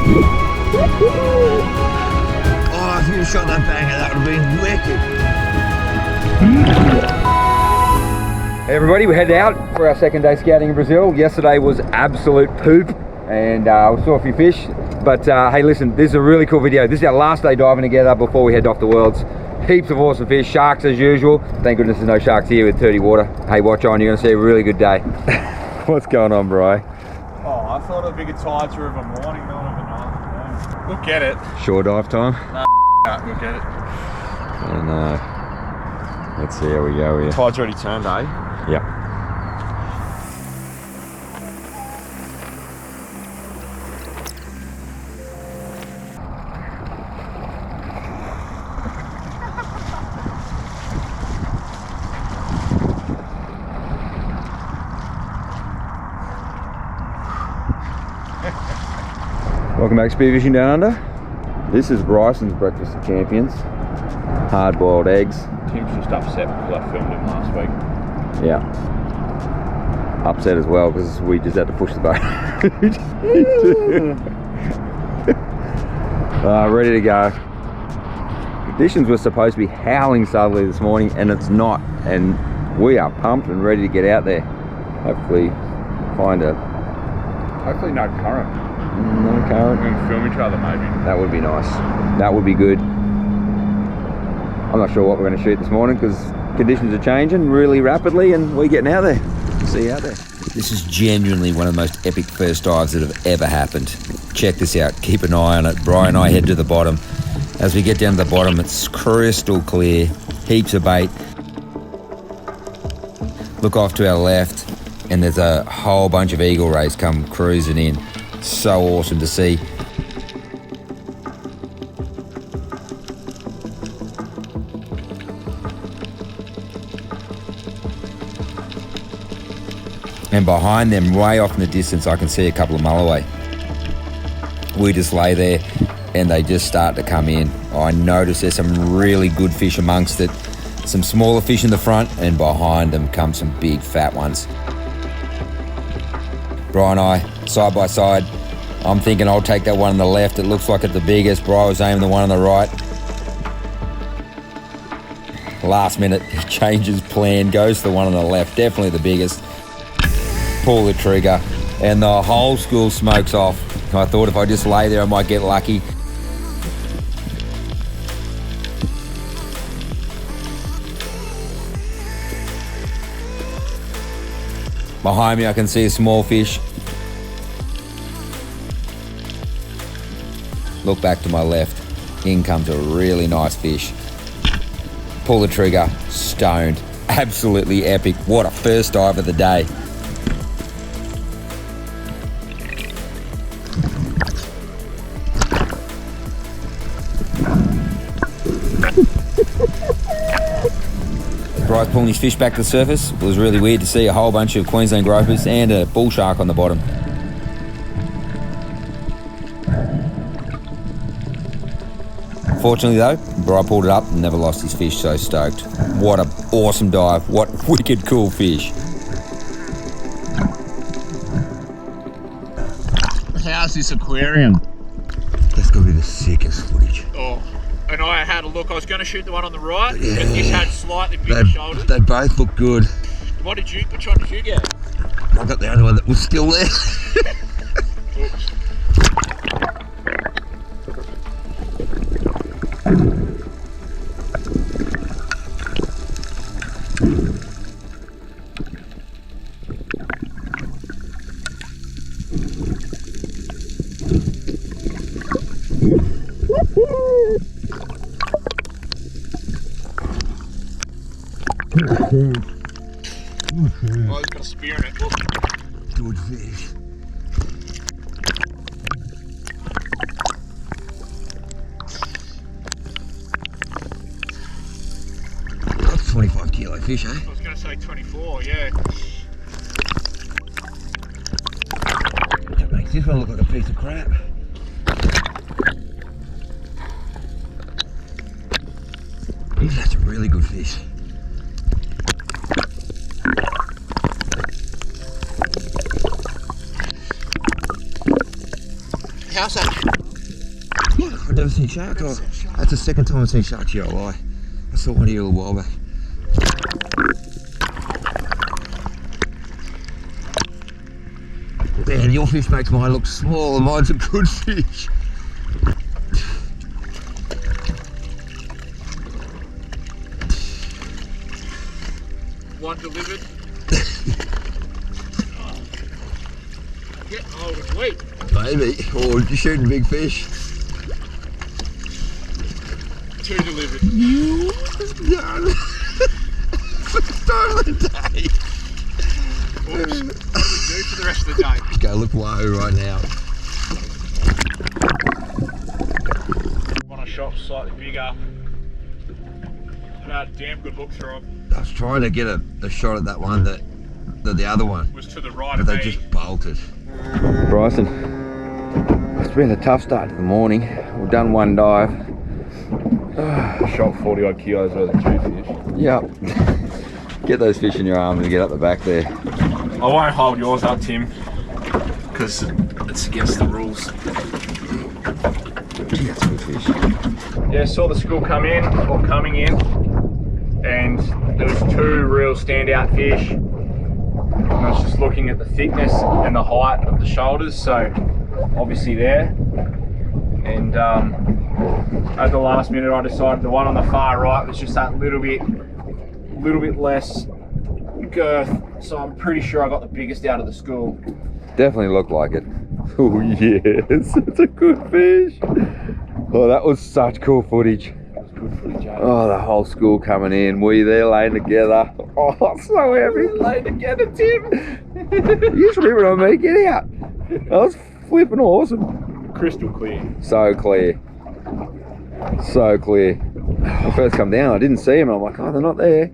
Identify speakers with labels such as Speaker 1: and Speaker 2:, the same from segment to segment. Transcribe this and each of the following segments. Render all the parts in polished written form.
Speaker 1: Oh, if you'd shot that banger, that would have been wicked.
Speaker 2: Hey everybody, we headed out for our second day scouting in Brazil. Yesterday was absolute poop and we saw a few fish. But hey, listen, this is a really cool video. This is our last day diving together before we head off the Worlds. Heaps of awesome fish, sharks as usual. Thank goodness there's no sharks here with 30 water. Hey, watch on, you're gonna see a really good day. What's going on, Bri?
Speaker 3: Oh, I thought it'd be good tides for a morning, not of a night. We'll get it.
Speaker 2: Shore dive time?
Speaker 3: No, we'll get it.
Speaker 2: I know. Let's see how we go here.
Speaker 3: Tide's already turned, eh?
Speaker 2: Yeah. Welcome back to Spearfishing Down Under. This is Bryson's breakfast of champions. Hard-boiled eggs.
Speaker 3: Tim's just upset because I filmed him last week.
Speaker 2: Yeah. Upset as well because we just had to push the boat. Ready to go. Conditions were supposed to be howling southerly this morning and it's not. And we are pumped and ready to get out there. Hopefully find a...
Speaker 3: Hopefully no current.
Speaker 2: No current.
Speaker 3: We can film each other maybe.
Speaker 2: That would be nice. That would be good. I'm not sure what we're going to shoot this morning because conditions are changing really rapidly and we're getting out there. See you out there. This is genuinely one of the most epic first dives that have ever happened. Check this out. Keep an eye on it. Bri and I head to the bottom. As we get down to the bottom, it's crystal clear. Heaps of bait. Look off to our left and there's a whole bunch of eagle rays come cruising in. So awesome to see. And behind them, way off in the distance, I can see a couple of Mulloway. We just lay there and they just start to come in. I notice there's some really good fish amongst it. Some smaller fish in the front and behind them come some big fat ones. Bri and I, side by side. I'm thinking I'll take that one on the left. It looks like it's the biggest. Bri was aiming the one on the right. Last minute, he changes plan, goes to the one on the left. Definitely the biggest. Pull the trigger, and the whole school smokes off. I thought if I just lay there, I might get lucky. Behind me, I can see a small fish. Look back to my left. In comes a really nice fish. Pull the trigger, stoned. Absolutely epic. What a first dive of the day. Bryce pulling his fish back to the surface. It was really weird to see a whole bunch of Queensland gropers and a bull shark on the bottom. Fortunately though, Bri pulled it up and never lost his fish, so stoked. What an awesome dive, what wicked cool fish.
Speaker 3: How's this aquarium?
Speaker 1: That's got to be the sickest footage.
Speaker 3: Oh, and I had a look. I was going to shoot the one on the right, but this had slightly bigger shoulders.
Speaker 1: They both look good.
Speaker 3: Which one did you get?
Speaker 1: I got the only one that was still there.
Speaker 3: Oops. Oh, he's got a spear in it. Look.
Speaker 1: Good fish. That's 25 kilo fish, eh?
Speaker 3: I was going to say 24, yeah.
Speaker 1: That makes this one look like a piece of crap. That's a really good fish.
Speaker 3: How's that?
Speaker 1: I've never seen sharks. That's the second time I've seen sharks here. I saw one here a little while back. Man, your fish makes mine look small and mine's a good fish.
Speaker 3: One delivered. Getting old and weak.
Speaker 1: Maybe. Or you're shooting big fish.
Speaker 3: 2 delivered.
Speaker 1: You done. First time of the day.
Speaker 3: Oops. What do we do for the rest of the day?
Speaker 1: Go look wahoo right now.
Speaker 3: Want a shot slightly bigger. I've had a damn good look through them.
Speaker 1: I was trying to get a shot at that one, the other one,
Speaker 3: Was to the right
Speaker 1: but
Speaker 3: of
Speaker 1: they
Speaker 3: me.
Speaker 1: just bolted.
Speaker 2: Bryson, it's been a tough start to the morning. We've done one dive.
Speaker 4: Shot 40 odd kilos worth of 2 fish.
Speaker 2: Yep. Get those fish in your arms and get up the back there.
Speaker 4: I won't hold yours up, Tim, because it's against the rules.
Speaker 2: That's good fish.
Speaker 4: Yeah, saw the school coming in, and there was 2 real standout fish. And I was just looking at the thickness and the height of the shoulders, so obviously there. And at the last minute, I decided the one on the far right was just that little bit less girth, so I'm pretty sure I got the biggest out of the school.
Speaker 2: Definitely looked like it. Oh yes, it's a good fish. Oh, that was such cool footage.
Speaker 4: That was good footage, eh?
Speaker 2: Oh, the whole school coming in. We there laying together. Oh, so heavy.
Speaker 4: Laying together, Tim.
Speaker 2: You slipping on me, get out. That was flipping awesome.
Speaker 4: Crystal clear.
Speaker 2: So clear. So clear. When I first come down, I didn't see them. I'm like, oh, they're not there.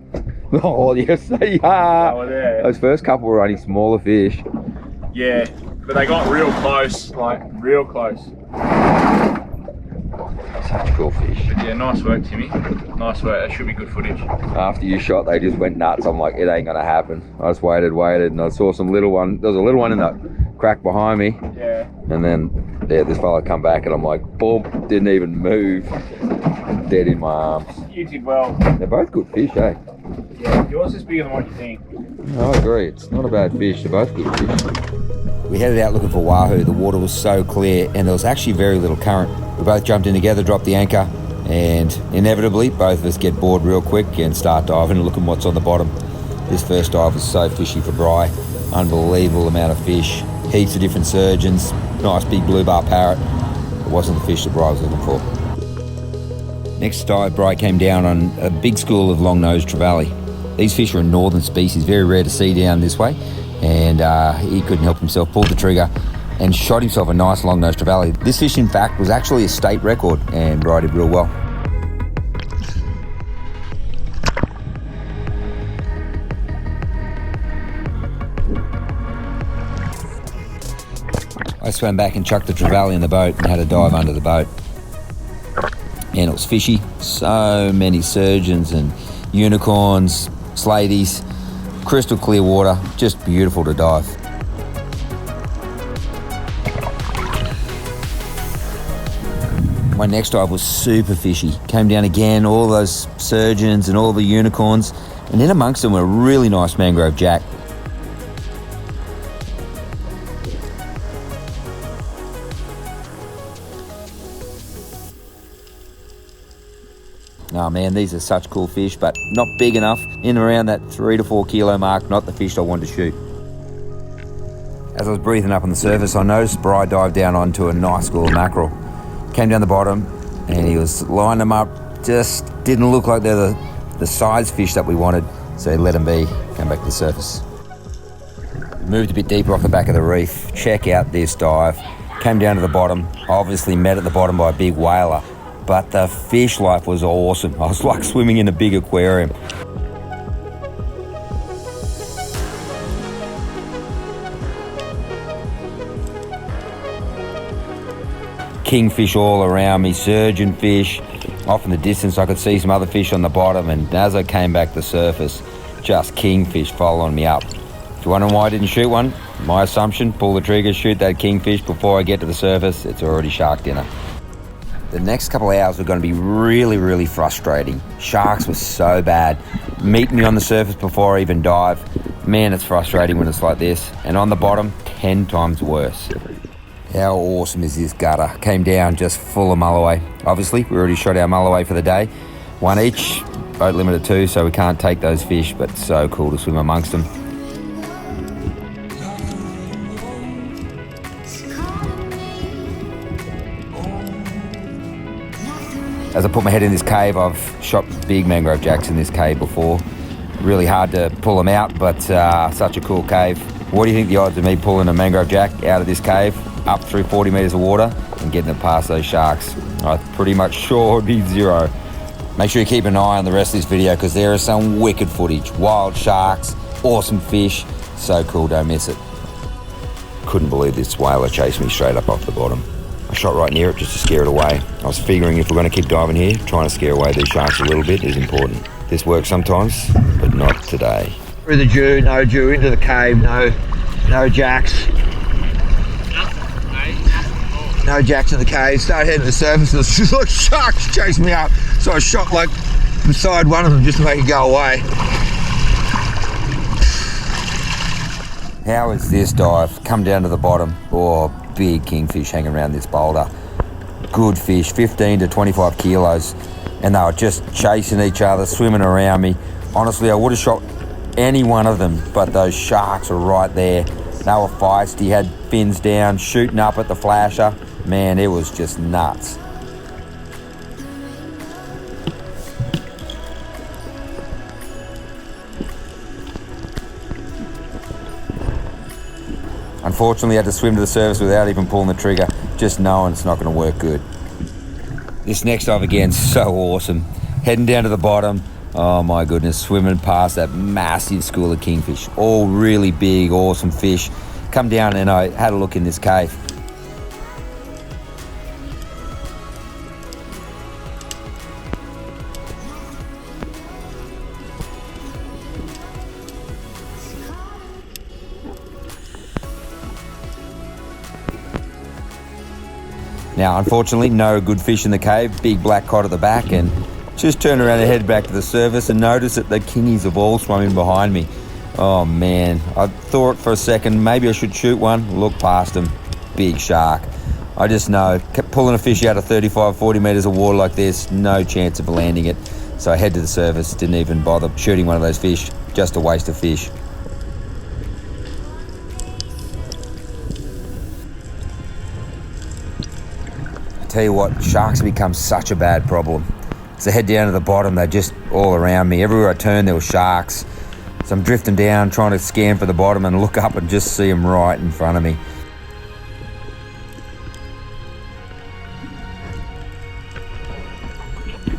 Speaker 2: Oh, yes, they are.
Speaker 4: They were there.
Speaker 2: Those first couple were only smaller fish.
Speaker 4: Yeah, but they got real close, like real close.
Speaker 2: Such cool fish.
Speaker 4: But yeah, nice work, Timmy. Nice work. That should be good footage.
Speaker 2: After you shot, they just went nuts. I'm like, it ain't gonna happen. I just waited, and I saw some little one. There was a little one in the crack behind me.
Speaker 4: Yeah.
Speaker 2: And then, yeah, this fella come back and I'm like, boom, didn't even move. Dead in my arms.
Speaker 4: You did well.
Speaker 2: They're both good fish, eh?
Speaker 4: Yeah, yours is bigger than what you think.
Speaker 2: I agree. It's not a bad fish. They're both good fish. We headed out looking for wahoo. The water was so clear and there was actually very little current. We both jumped in together, dropped the anchor, and inevitably both of us get bored real quick and start diving and looking what's on the bottom. This first dive was so fishy for Bry. Unbelievable amount of fish. Heaps of different surgeons. Nice big blue bar parrot. It wasn't the fish that Bry was looking for. Next dive, Bry came down on a big school of long-nosed trevally. These fish are a northern species, very rare to see down this way, and he couldn't help himself, pulled the trigger and shot himself a nice long-nosed trevally. This fish, in fact, was actually a state record, and Bry did real well. I swam back and chucked the trevally in the boat and had a dive under the boat. And it was fishy. So many surgeons and unicorns, slaties, crystal clear water, just beautiful to dive. My next dive was super fishy. Came down again, all those surgeons and all the unicorns, and in amongst them were a really nice mangrove jack. Oh man, these are such cool fish, but not big enough. In around that 3 to 4 kilo mark, not the fish I wanted to shoot. As I was breathing up on the surface, I noticed Bry dive down onto a nice school of mackerel. Came down the bottom and he was lining them up. Just didn't look like they're the size fish that we wanted. So let them be, came back to the surface. Moved a bit deeper off the back of the reef. Check out this dive. Came down to the bottom, obviously met at the bottom by a big whaler. But the fish life was awesome. I was like swimming in a big aquarium. Kingfish all around me, surgeon fish. Off in the distance I could see some other fish on the bottom, and as I came back to the surface, just kingfish following me up. If you're wondering why I didn't shoot one, My assumption, pull the trigger, shoot that kingfish before I get to the surface. It's already shark dinner. The next couple of hours were going to be really, really frustrating. Sharks were so bad. Meet me on the surface before I even dive. Man, it's frustrating when it's like this. And on the bottom, 10 times worse. How awesome is this gutter? Came down just full of mulloway. Obviously, we already shot our mulloway for the day. One each, boat limit of 2, so we can't take those fish, but so cool to swim amongst them. As I put my head in this cave, I've shot big mangrove jacks in this cave before. Really hard to pull them out, but such a cool cave. What do you think the odds of me pulling a mangrove jack out of this cave, up through 40 metres of water, and getting it past those sharks? I'm pretty much sure it'd be 0. Make sure you keep an eye on the rest of this video, because there is some wicked footage. Wild sharks, awesome fish, so cool, don't miss it. Couldn't believe this whaler chased me straight up off the bottom. I shot right near it just to scare it away. I was figuring if we're going to keep diving here, trying to scare away these sharks a little bit is important. This works sometimes, but not today.
Speaker 1: Through the dew, no dew, into the cave, no jacks. No jacks in the cave. Started heading to the surface, and it's like sharks chasing me up. So I shot like beside one of them just to make it go away.
Speaker 2: How is this dive? Come down to the bottom. Oh, big kingfish hanging around this boulder. Good fish, 15 to 25 kilos. And they were just chasing each other, swimming around me. Honestly, I would have shot any one of them, but those sharks are right there. They were feisty, had fins down, shooting up at the flasher. Man, it was just nuts. Unfortunately, I had to swim to the surface without even pulling the trigger, just knowing it's not going to work good. This next dive again, so awesome. Heading down to the bottom, oh my goodness, swimming past that massive school of kingfish. All really big, awesome fish. Come down and I had a look in this cave. Now, unfortunately, no good fish in the cave, big black cod at the back, and just turned around and head back to the surface and noticed that the kingies have all swum in behind me. Oh man, I thought for a second maybe I should shoot one, look past them, big shark. I just know, kept pulling a fish out of 35, 40 metres of water like this, no chance of landing it. So I head to the surface, didn't even bother shooting one of those fish, just a waste of fish. Tell you what, sharks have become such a bad problem. So I head down to the bottom, they're just all around me. Everywhere I turn, there were sharks. So I'm drifting down, trying to scan for the bottom and look up and just see them right in front of me.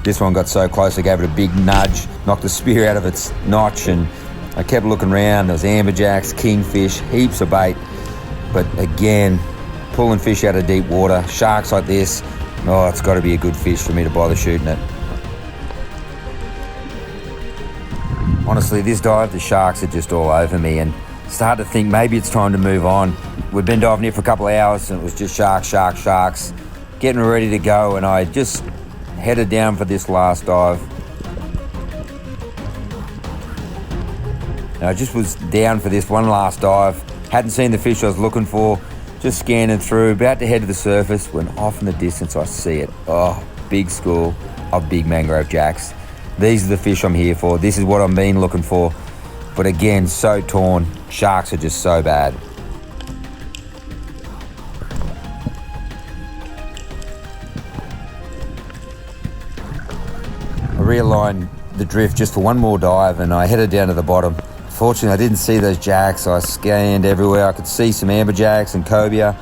Speaker 2: This one got so close, I gave it a big nudge, knocked the spear out of its notch, and I kept looking around. There was amberjacks, kingfish, heaps of bait. But again, pulling fish out of deep water, sharks like this, oh, it's got to be a good fish for me to bother shooting it. Honestly, this dive, the sharks are just all over me, and started to think maybe it's time to move on. We'd been diving here for a couple of hours and it was just sharks, getting ready to go, and I just headed down for this last dive. And I just was down for this one last dive, hadn't seen the fish I was looking for, just scanning through, about to head to the surface, when off in the distance I see it. Oh, big school of big mangrove jacks. These are the fish I'm here for. This is what I've been looking for. But again, so torn. Sharks are just so bad. I realigned the drift just for one more dive and I headed down to the bottom. Fortunately, I didn't see those jacks. I scanned everywhere. I could see some amberjacks and cobia.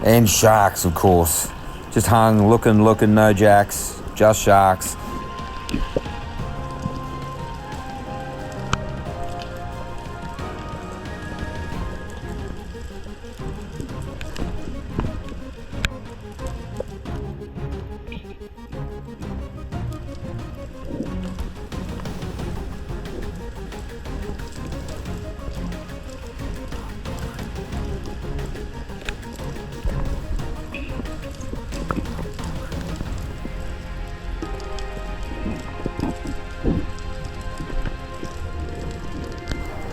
Speaker 2: And sharks, of course. Just hung, looking, no jacks, just sharks.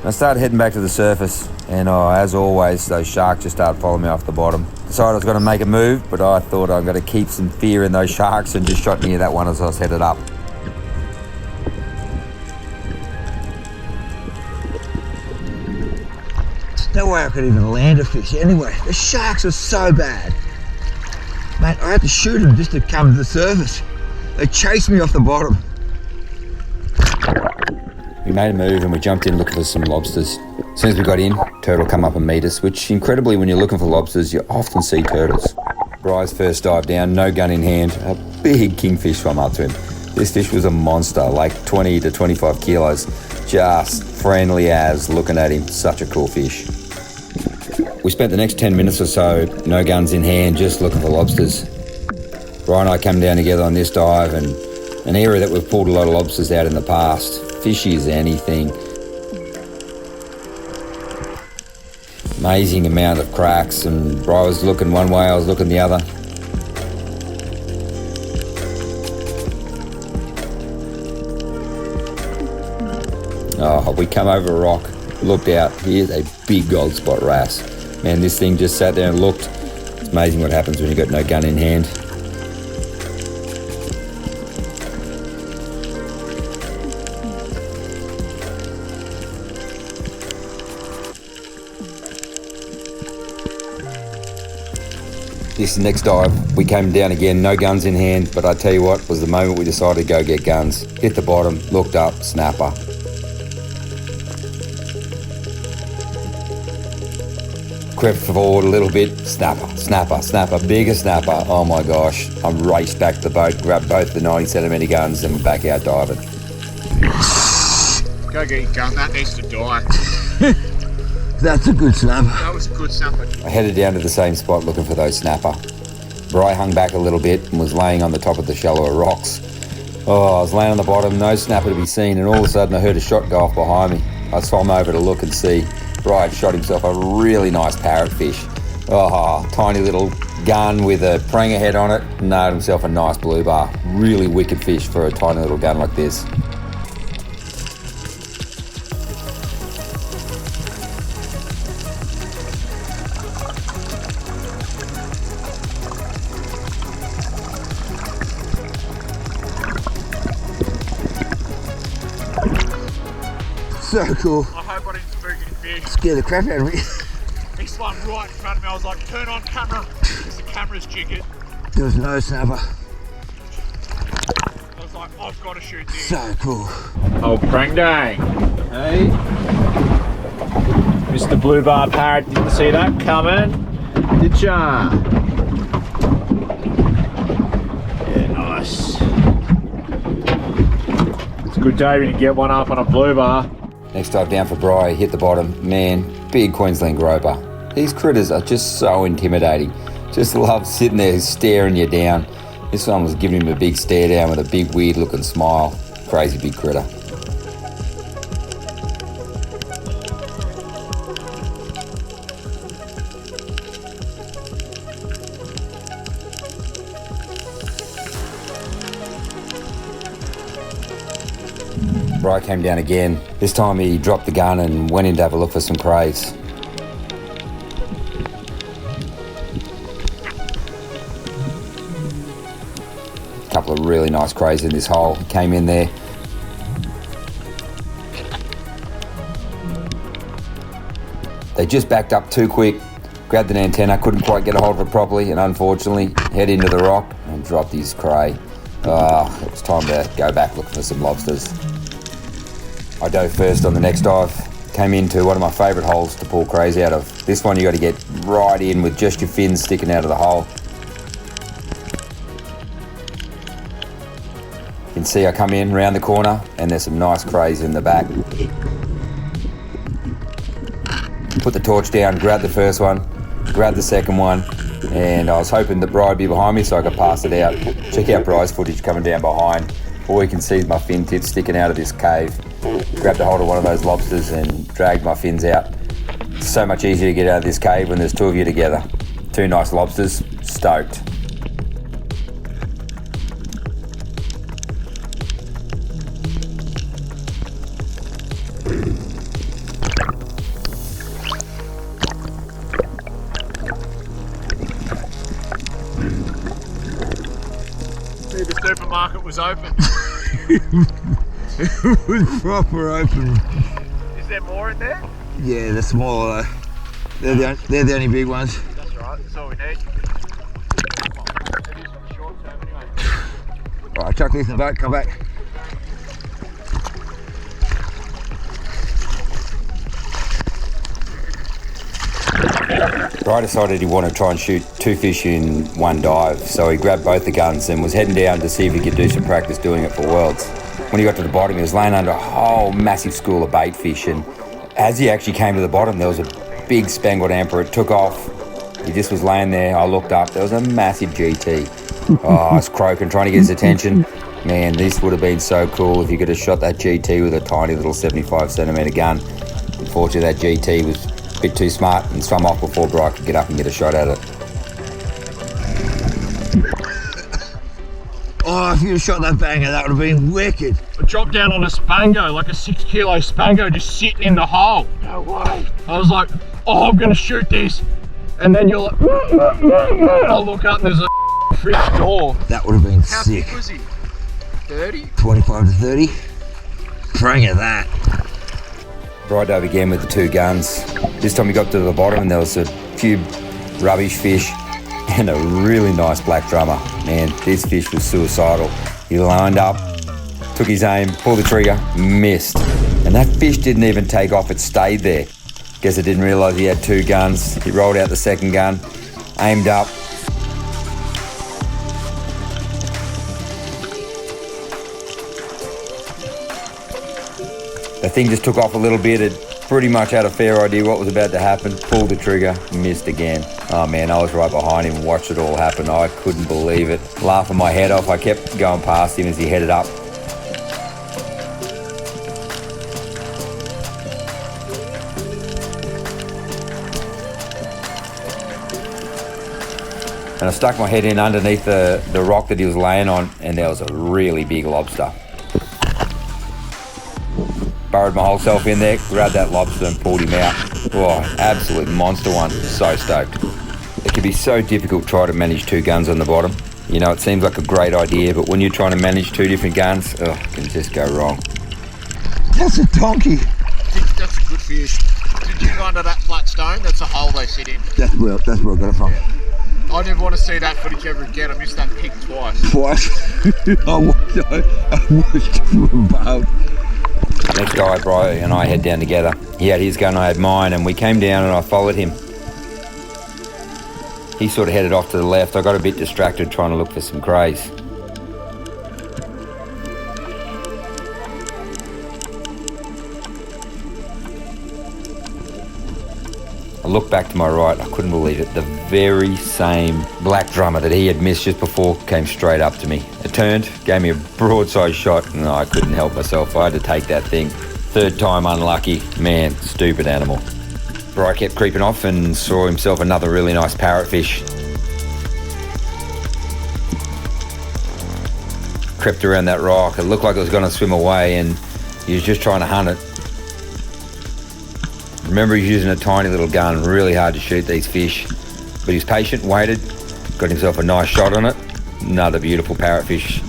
Speaker 2: I started heading back to the surface, and as always, those sharks just started following me off the bottom. Decided I was going to make a move, but I thought I'm going to keep some fear in those sharks and just shot near that one as I was headed up.
Speaker 1: There's no way I could even land a fish anyway. The sharks are so bad. Mate, I had to shoot them just to come to the surface. They chased me off the bottom.
Speaker 2: We made a move and we jumped in looking for some lobsters. As soon as we got in, turtle come up and meet us, which incredibly when you're looking for lobsters, you often see turtles. Bry's first dive down, no gun in hand, a big kingfish swam up to him. This fish was a monster, like 20 to 25 kilos, just friendly as, looking at him, such a cool fish. We spent the next 10 minutes or so, no guns in hand, just looking for lobsters. Bry and I came down together on this dive, and an area that we've pulled a lot of lobsters out in the past. Fishy as anything. Amazing amount of cracks, and Bry was looking one way, I was looking the other. Oh, we come over a rock, looked out, here's a big gold spot wrasse. Man, this thing just sat there and looked. It's amazing what happens when you've got no gun in hand. This next dive, we came down again, no guns in hand, but I tell you what, was the moment we decided to go get guns. Hit the bottom, looked up, snapper. Crept forward a little bit, snapper, snapper, snapper, bigger snapper. Oh my gosh, I raced back to the boat, grabbed both the 90 centimetre guns and back out diving.
Speaker 3: Go get your gun, that needs to die.
Speaker 1: That's a good snapper.
Speaker 3: That was a good snapper.
Speaker 2: I headed down to the same spot looking for those snapper. Bry hung back a little bit and was laying on the top of the shallower rocks. Oh, I was laying on the bottom, no snapper to be seen, and all of a sudden I heard a shot go off behind me. I swam over to look and see. Bry had shot himself a really nice parrotfish. Oh, tiny little gun with a pranger head on it, nailed himself a nice blue bar. Really wicked fish for a tiny little gun like this.
Speaker 1: So cool.
Speaker 3: I hope I didn't spook any fish.
Speaker 1: Scared the crap out of me.
Speaker 3: He swam right in front of me. I was like, turn on camera. Because the camera's jiggered.
Speaker 1: There was no snapper.
Speaker 3: I was like, I've got to shoot this.
Speaker 1: So cool.
Speaker 4: Oh, prank day. Hey. Mr. Blue Bar Parrot, didn't see that coming, did ya? Yeah, nice. It's a good day when you get one up on a blue bar.
Speaker 2: Next dive down for Bry, hit the bottom. Man, big Queensland groper. These critters are just so intimidating. Just love sitting there staring you down. This one was giving him a big stare down with a big weird looking smile. Crazy big critter. Bry came down again. This time he dropped the gun and went in to have a look for some crays. A couple of really nice crays in this hole. He came in there. They just backed up too quick, grabbed an antenna, couldn't quite get a hold of it properly, and unfortunately head into the rock and dropped his cray. It was time to go back looking for some lobsters. I dove first on the next dive, came into one of my favourite holes to pull crays out of. This one you got to get right in with just your fins sticking out of the hole. You can see I come in round the corner and there's some nice crays in the back. Put the torch down, grab the first one, grab the second one, and I was hoping that Bry would be behind me so I could pass it out. Check out Bry's footage coming down behind. All you can see is my fin tips sticking out of this cave. Grabbed a hold of one of those lobsters and dragged my fins out. It's so much easier to get out of this cave when there's two of you together. Two nice lobsters, stoked.
Speaker 4: was open.
Speaker 1: It was proper open.
Speaker 4: Is there more in there?
Speaker 1: Yeah, they're smaller though. They're the only big ones.
Speaker 4: That's right, that's all we need. It is for the short term anyway.
Speaker 1: Alright, chuck this in the boat, come back.
Speaker 2: Bry decided he wanted to try and shoot 2 fish in one dive, so he grabbed both the guns and was heading down to see if he could do some practice doing it for Worlds. When he got to the bottom, he was laying under a whole massive school of bait fish, and as he actually came to the bottom, there was a big spangled amper. It took off. He just was laying there. I looked up. There was a massive GT. Oh, I was croaking, trying to get his attention. Man, this would have been so cool if you could have shot that GT with a tiny little 75 centimetre gun. Unfortunately, that GT was a bit too smart and swum off before Bry could get up and get a shot at it.
Speaker 1: Oh, if you'd have shot that banger, that would have been wicked.
Speaker 3: I dropped down on a spango, like a 6 kilo spango, just sitting in the hole. No way. I was like, oh, I'm gonna shoot this. And then you're like, I look up and there's a fridge door.
Speaker 1: That would have been
Speaker 4: How
Speaker 1: sick.
Speaker 4: big was he? 30?
Speaker 1: 25 to 30. Bring at that.
Speaker 2: Bry dove again with the 2 guns. This time he got to the bottom and there was a few rubbish fish and a really nice black drummer. Man, this fish was suicidal. He lined up, took his aim, pulled the trigger, missed. And that fish didn't even take off, it stayed there. Guess I didn't realise he had 2 guns. He rolled out the second gun, aimed up. The thing just took off a little bit. It pretty much had a fair idea what was about to happen. Pulled the trigger, missed again. Oh man, I was right behind him and watched it all happen. I couldn't believe it. Laughing my head off, I kept going past him as he headed up. And I stuck my head in underneath the rock that he was laying on, and there was a really big lobster. Burrowed my whole self in there, grabbed that lobster and pulled him out. Oh, absolute monster one. So stoked. It can be so difficult trying to manage 2 guns on the bottom. You know, it seems like a great idea, but when you're trying to manage 2 different guns, it can just go wrong.
Speaker 1: That's a donkey.
Speaker 4: That's a good fish. Did you go under that flat stone? That's a hole they sit in.
Speaker 1: That's where I got it from.
Speaker 4: I never want to see that footage ever again. I missed that pig twice.
Speaker 1: I watched from above.
Speaker 2: Next guy, Bry and I head down together. He had his gun, I had mine, and we came down and I followed him. He sort of headed off to the left. I got a bit distracted trying to look for some crays. I looked back to my right, I couldn't believe it. The very same black drummer that he had missed just before came straight up to me. It turned, gave me a broadside shot, and I couldn't help myself. I had to take that thing. 3rd time unlucky. Man, stupid animal. Bry kept creeping off and saw himself another really nice parrotfish. Crept around that rock. It looked like it was going to swim away, and he was just trying to hunt it. Remember, he's using a tiny little gun, really hard to shoot these fish. But he's patient, waited, got himself a nice shot on it. Another beautiful parrotfish.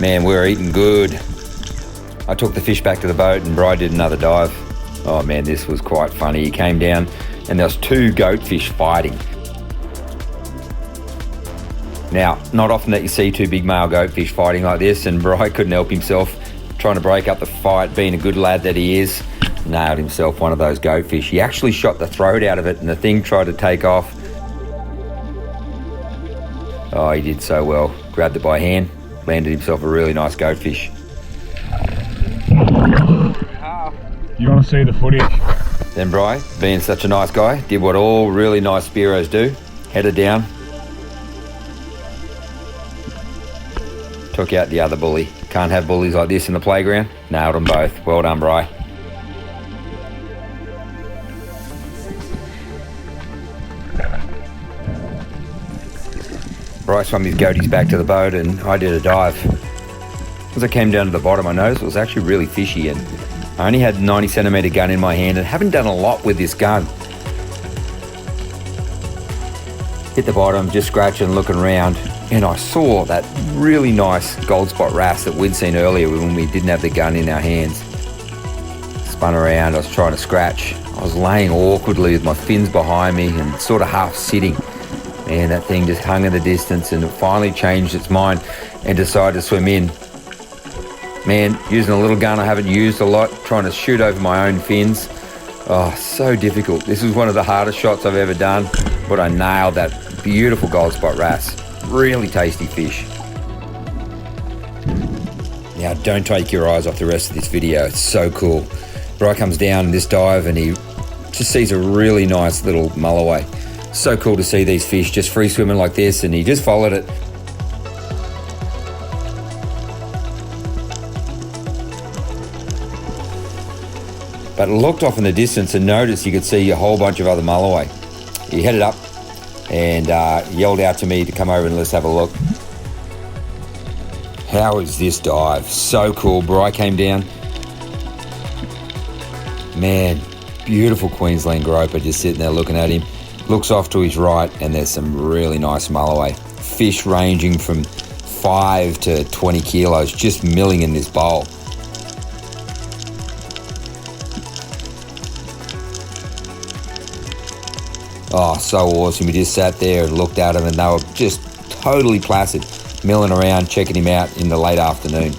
Speaker 2: Man, we were eating good. I took the fish back to the boat and Bry did another dive. Oh man, this was quite funny. He came down and there was 2 goatfish fighting. Now, not often that you see 2 big male goatfish fighting like this, and Bry couldn't help himself, trying to break up the fight, being a good lad that he is. Nailed himself one of those goatfish. He actually shot the throat out of it and the thing tried to take off. Oh, he did so well. Grabbed it by hand, landed himself a really nice goatfish.
Speaker 3: You want to see the footage?
Speaker 2: Then Bry, being such a nice guy, did what all really nice Spearos do. Headed down. Took out the other bully. Can't have bullies like this in the playground. Nailed them both. Well done, Bry. Bry swum his goaties back to the boat and I did a dive. As I came down to the bottom, I noticed it was actually really fishy, and I only had a 90 centimetre gun in my hand and haven't done a lot with this gun. Hit the bottom, just scratching, looking around, and I saw that really nice gold spot wrasse that we'd seen earlier when we didn't have the gun in our hands. Spun around, I was trying to scratch. I was laying awkwardly with my fins behind me and sort of half sitting. Man, that thing just hung in the distance, and it finally changed its mind and decided to swim in. Man, using a little gun I haven't used a lot, trying to shoot over my own fins. Oh, so difficult. This was one of the hardest shots I've ever done, but I nailed that beautiful gold spot wrasse. Really tasty fish. Now, don't take your eyes off the rest of this video. It's so cool. Bri comes down in this dive and he just sees a really nice little mulloway. So cool to see these fish just free swimming like this, and he just followed it. But looked off in the distance and noticed you could see a whole bunch of other mulloway. He headed up and yelled out to me to come over and let's have a look. How is this dive? So cool. Bri came down. Man, beautiful Queensland groper just sitting there looking at him. Looks off to his right and there's some really nice mulloway. Fish ranging from 5 to 20 kilos just milling in this bowl. Oh, so awesome. We just sat there and looked at them and they were just totally placid, milling around, checking him out in the late afternoon.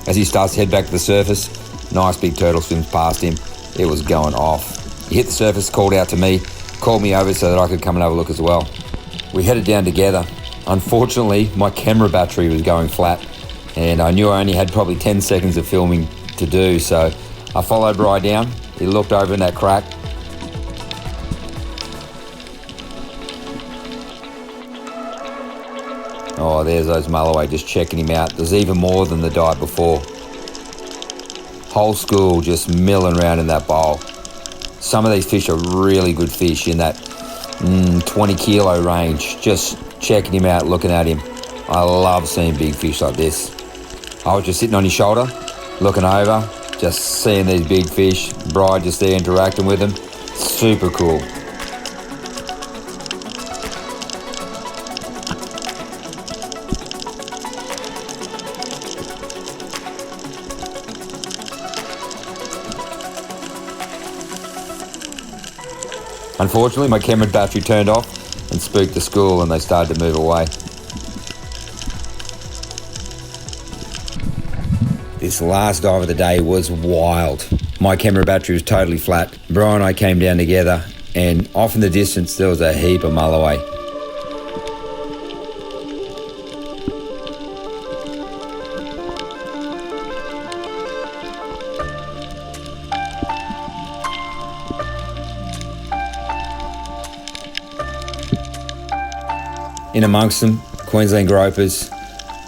Speaker 2: As he starts to head back to the surface, nice big turtle swims past him. It was going off. He hit the surface, called out to me, called me over so that I could come and have a look as well. We headed down together. Unfortunately, my camera battery was going flat, and I knew I only had probably 10 seconds of filming to do, so I followed Bri down. He looked over in that crack. Oh, there's those mulloway just checking him out. There's even more than the dive before. Whole school just milling around in that bowl. Some of these fish are really good fish in that 20 kilo range. Just checking him out, looking at him. I love seeing big fish like this. I was just sitting on his shoulder, looking over, just seeing these big fish. Bri just there interacting with them. Super cool. Unfortunately, my camera battery turned off and spooked the school and they started to move away. This last dive of the day was wild. My camera battery was totally flat. Bri and I came down together and off in the distance there was a heap of mulloway. In amongst them, Queensland gropers.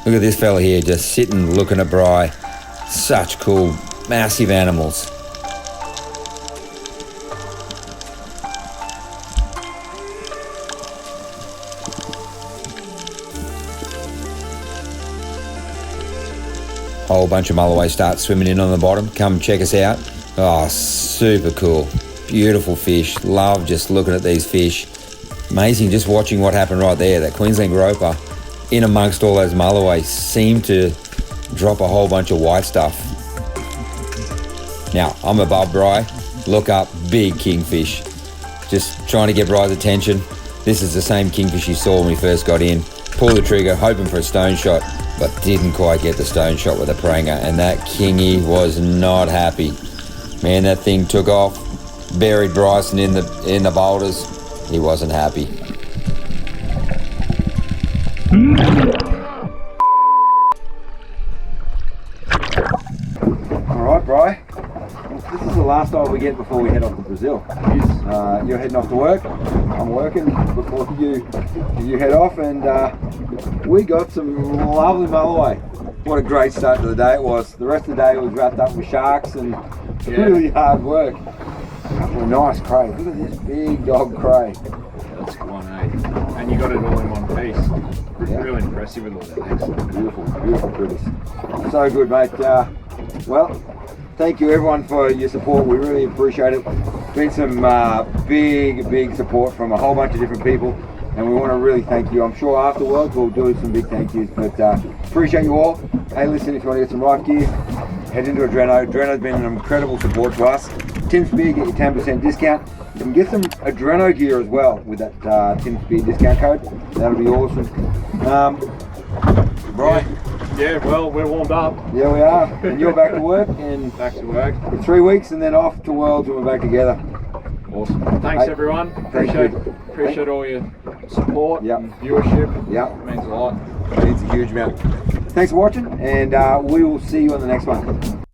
Speaker 2: Look at this fella here, just sitting looking at Bri. Such cool, massive animals. Whole bunch of mulloway start swimming in on the bottom. Come check us out. Oh, super cool. Beautiful fish. Love just looking at these fish. Amazing just watching what happened right there. That Queensland groper in amongst all those mulloway seemed to drop a whole bunch of white stuff. Now, I'm above Bri. Look up, big kingfish. Just trying to get Bri's attention. This is the same kingfish you saw when we first got in. Pull the trigger, hoping for a stone shot, but didn't quite get the stone shot with a pranger, and that kingy was not happy. Man, that thing took off, buried Bryson in the boulders. He wasn't happy. Alright, Bri. This is the last dive we get before we head off to Brazil. You're heading off to work. I'm working before you head off, and we got some lovely mulloway. What a great start to the day it was. The rest of the day was wrapped up with sharks and really hard work. A nice cray. Look at this big dog cray.
Speaker 4: That's one, eh? And you got it all in one piece.
Speaker 2: Yeah.
Speaker 4: Real impressive with all that. Excellent.
Speaker 2: Beautiful, beautiful critters. So good, mate. Well, thank you everyone for your support. We really appreciate it. Been some big support from a whole bunch of different people, and we want to really thank you. I'm sure afterwards we'll do some big thank yous, but appreciate you all. Hey, listen, if you want to get some life gear, head into Adreno. Adreno's been an incredible support to us. Tim Spear, get your 10% discount. You can get some Adreno gear as well with that Tim Spear discount code. That'll be awesome. Brian.
Speaker 4: Yeah, well, we're warmed up.
Speaker 2: Yeah, we are. And you're back to work in
Speaker 4: Back to work.
Speaker 2: 3 weeks, and then off to Worlds and we're back together.
Speaker 4: Awesome. Thanks everyone. Appreciate all your support and viewership.
Speaker 2: Yeah.
Speaker 4: It means a lot.
Speaker 2: It's a huge amount. Thanks for watching, and we will see you on the next one.